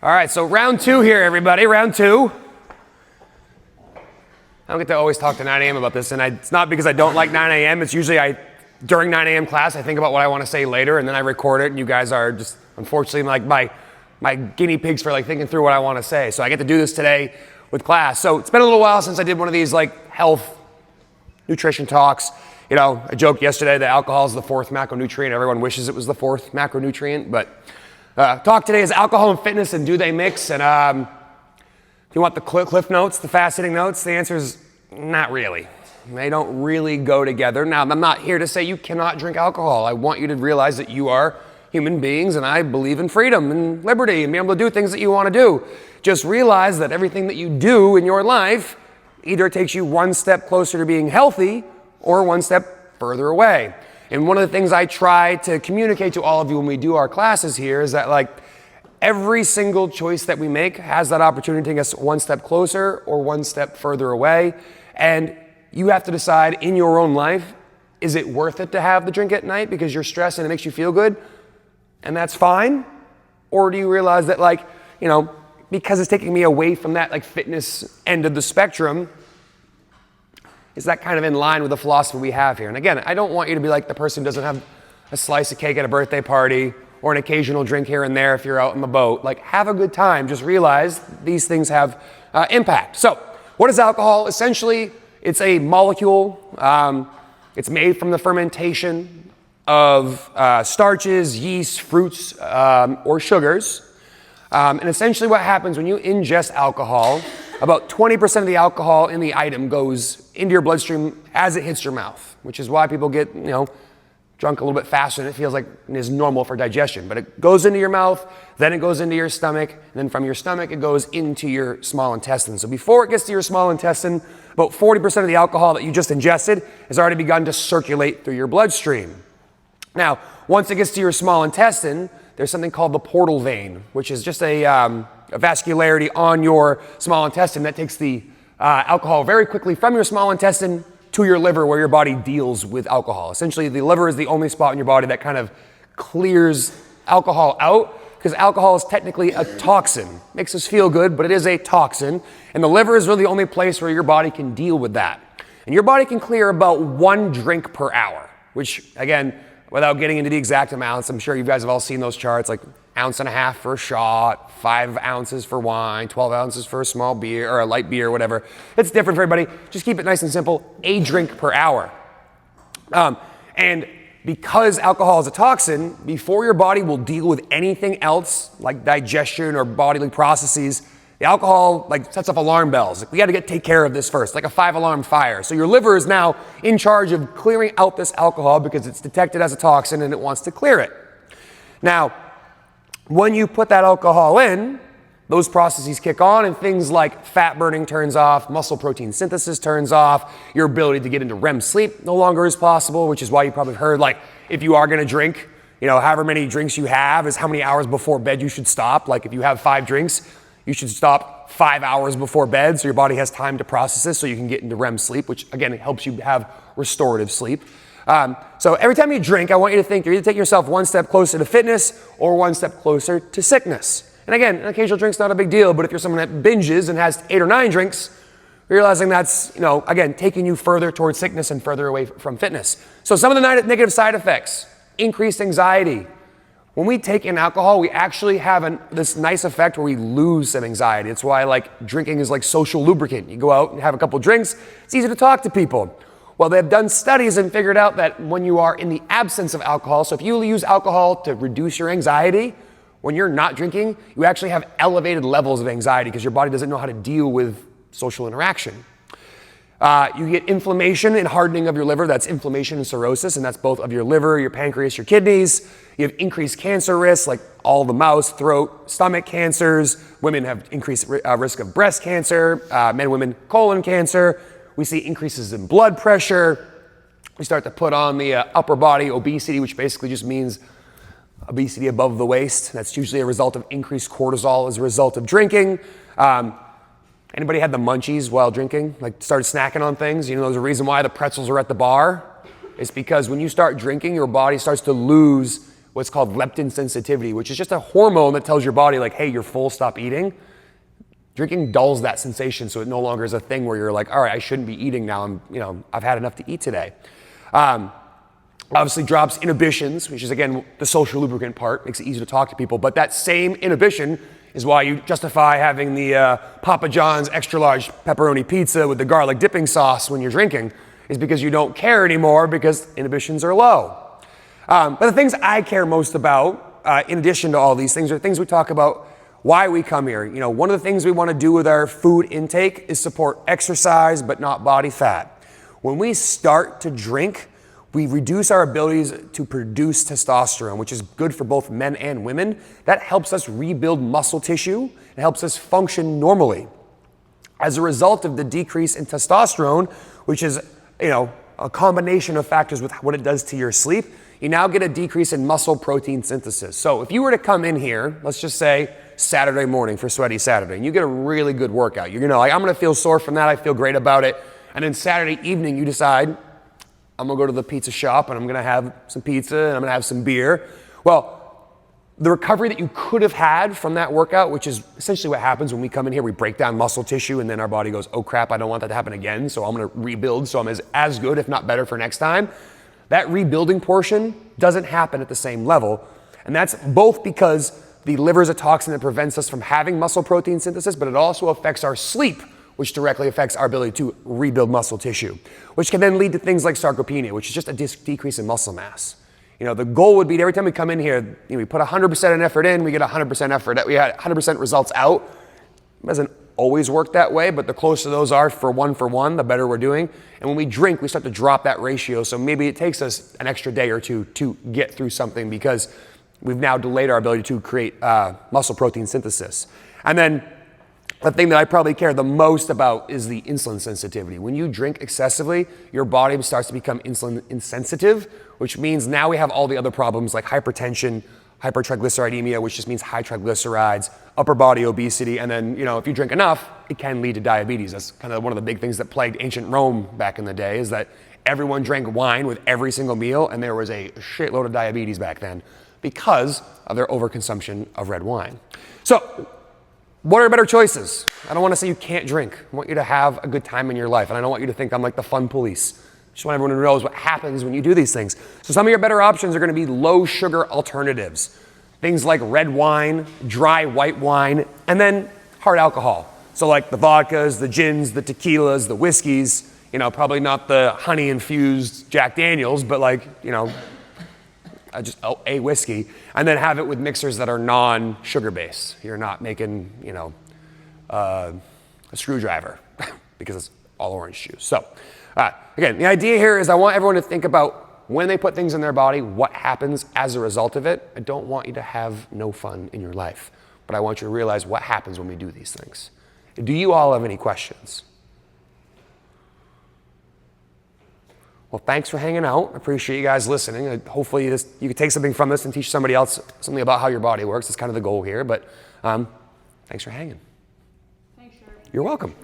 All right, so round two here, everybody, round two. I don't get to always talk to 9 a.m. about this, and it's not because I don't like 9 a.m. It's usually during 9 a.m. class, I think about what I want to say later, and then I record it, and you guys are just, unfortunately, like my guinea pigs for like thinking through what I want to say. So I get to do this today with class. So it's been a little while since I did one of these like health, nutrition talks. You know, I joked yesterday that alcohol is the fourth macronutrient. Everyone wishes it was the fourth macronutrient, but talk today is alcohol and fitness, and do they mix? And if you want the cliff notes, the fast-hitting notes, the answer is not really. They don't really go together. Now, I'm not here to say you cannot drink alcohol. I want you to realize that you are human beings, and I believe in freedom and liberty and being able to do things that you want to do. Just realize that everything that you do in your life either takes you one step closer to being healthy or one step further away. And one of the things I try to communicate to all of you when we do our classes here is that like every single choice that we make has that opportunity to take us one step closer or one step further away. And you have to decide in your own life, is it worth it to have the drink at night because you're stressed and it makes you feel good? And that's fine? Or do you realize that like, you know, because it's taking me away from that like fitness end of the spectrum, is that kind of in line with the philosophy we have here? And again, I don't want you to be like the person who doesn't have a slice of cake at a birthday party or an occasional drink here and there if you're out on the boat. Like, have a good time. Just realize these things have impact. So, what is alcohol? Essentially, it's a molecule. It's made from the fermentation of starches, yeast, fruits, or sugars. And essentially what happens when you ingest alcohol, about 20% of the alcohol in the item goes into your bloodstream as it hits your mouth, which is why people get, drunk a little bit faster than it feels like is normal for digestion. But it goes into your mouth, then it goes into your stomach, and then from your stomach it goes into your small intestine. So before it gets to your small intestine, about 40% of the alcohol that you just ingested has already begun to circulate through your bloodstream. Now, once it gets to your small intestine, there's something called the portal vein, which is just a vascularity on your small intestine that takes the alcohol very quickly from your small intestine to your liver, where your body deals with alcohol. Essentially, the liver is the only spot in your body that kind of clears alcohol out, because alcohol is technically a toxin. Makes us feel good, but it is a toxin. And the liver is really the only place where your body can deal with that. And your body can clear about 1 drink per hour, which, again, without getting into the exact amounts, I'm sure you guys have all seen those charts, like 1.5 ounces for a shot, 5 ounces for wine, 12 ounces for a small beer or a light beer, whatever. It's different for everybody. Just keep it nice and simple, a drink per hour. And because alcohol is a toxin, before your body will deal with anything else like digestion or bodily processes, the alcohol sets off alarm bells. We got to take care of this first, like a 5-alarm fire. So your liver is now in charge of clearing out this alcohol because it's detected as a toxin and it wants to clear it. Now, when you put that alcohol in, those processes kick on and things like fat burning turns off, muscle protein synthesis turns off, your ability to get into REM sleep no longer is possible, which is why you probably heard if you are going to drink, however many drinks you have is how many hours before bed you should stop. Like if you have 5 drinks, you should stop 5 hours before bed so your body has time to process this so you can get into REM sleep, which again, it helps you have restorative sleep. So every time you drink, I want you to think you're either taking yourself one step closer to fitness or one step closer to sickness. And again, an occasional drink's not a big deal, but if you're someone that binges and has 8 or 9 drinks, realizing that's, again, taking you further towards sickness and further away from fitness. So some of the negative side effects, increased anxiety. When we take in alcohol, we actually have this nice effect where we lose some anxiety. It's why drinking is like social lubricant. You go out and have a couple drinks, it's easy to talk to people. Well, they've done studies and figured out that when you are in the absence of alcohol, so if you use alcohol to reduce your anxiety, when you're not drinking, you actually have elevated levels of anxiety because your body doesn't know how to deal with social interaction. You get inflammation and hardening of your liver. That's inflammation and cirrhosis, and that's both of your liver, your pancreas, your kidneys. You have increased cancer risks, like all the mouth, throat, stomach cancers. Women have increased risk of breast cancer, men and women colon cancer. We see increases in blood pressure. We start to put on the upper body obesity, which basically just means obesity above the waist. That's usually a result of increased cortisol as a result of drinking. Anybody had the munchies while drinking? Started snacking on things? There's a reason why the pretzels are at the bar. It's because when you start drinking, your body starts to lose what's called leptin sensitivity, which is just a hormone that tells your body like, hey, you're full, stop eating. Drinking dulls that sensation, so it no longer is a thing where you're like, all right, I shouldn't be eating now. I've had enough to eat today. Obviously drops inhibitions, which is, again, the social lubricant part, makes it easier to talk to people. But that same inhibition is why you justify having the Papa John's extra large pepperoni pizza with the garlic dipping sauce when you're drinking, is because you don't care anymore because inhibitions are low. But the things I care most about, in addition to all these things, are things we talk about why we come here. One of the things we want to do with our food intake is support exercise, but not body fat. When we start to drink, we reduce our abilities to produce testosterone, which is good for both men and women. That helps us rebuild muscle tissue. It helps us function normally. As a result of the decrease in testosterone, which is, a combination of factors with what it does to your sleep, you now get a decrease in muscle protein synthesis. So if you were to come in here, let's just say Saturday morning for Sweaty Saturday, and you get a really good workout, you're I'm gonna feel sore from that, I feel great about it, and then Saturday evening you decide, I'm gonna go to the pizza shop and I'm gonna have some pizza and I'm gonna have some beer. Well, the recovery that you could have had from that workout, which is essentially what happens when we come in here, we break down muscle tissue and then our body goes, oh crap, I don't want that to happen again, so I'm gonna rebuild so I'm as good, if not better, for next time. That rebuilding portion doesn't happen at the same level. And that's both because the liver is a toxin that prevents us from having muscle protein synthesis, but it also affects our sleep, which directly affects our ability to rebuild muscle tissue, which can then lead to things like sarcopenia, which is just a decrease in muscle mass. The goal would be every time we come in here, we put 100% of effort in, we get 100% effort, we had 100% results out. It doesn't always work that way, but the closer those are for one, the better we're doing. And when we drink, we start to drop that ratio. So maybe it takes us an extra day or two to get through something because we've now delayed our ability to create muscle protein synthesis. And then the thing that I probably care the most about is the insulin sensitivity. When you drink excessively, your body starts to become insulin insensitive, which means now we have all the other problems like hypertension, hypertriglyceridemia, which just means high triglycerides, upper body obesity, and then, if you drink enough, it can lead to diabetes. That's kind of one of the big things that plagued ancient Rome back in the day, is that everyone drank wine with every single meal, and there was a shitload of diabetes back then because of their overconsumption of red wine. So, what are better choices? I don't want to say you can't drink. I want you to have a good time in your life, and I don't want you to think I'm like the fun police. I just want everyone to know what happens when you do these things. So some of your better options are going to be low sugar alternatives. Things like red wine, dry white wine, and then hard alcohol. So like the vodkas, the gins, the tequilas, the whiskeys, probably not the honey infused Jack Daniels, but just a whiskey, and then have it with mixers that are non-sugar based. You're not making, a screwdriver because it's all orange juice. So, again, the idea here is I want everyone to think about when they put things in their body, what happens as a result of it. I don't want you to have no fun in your life, but I want you to realize what happens when we do these things. Do you all have any questions? Well, thanks for hanging out. I appreciate you guys listening. Hopefully you can take something from this and teach somebody else something about how your body works. That's kind of the goal here, but thanks for hanging. Thanks, Sherry. You're welcome.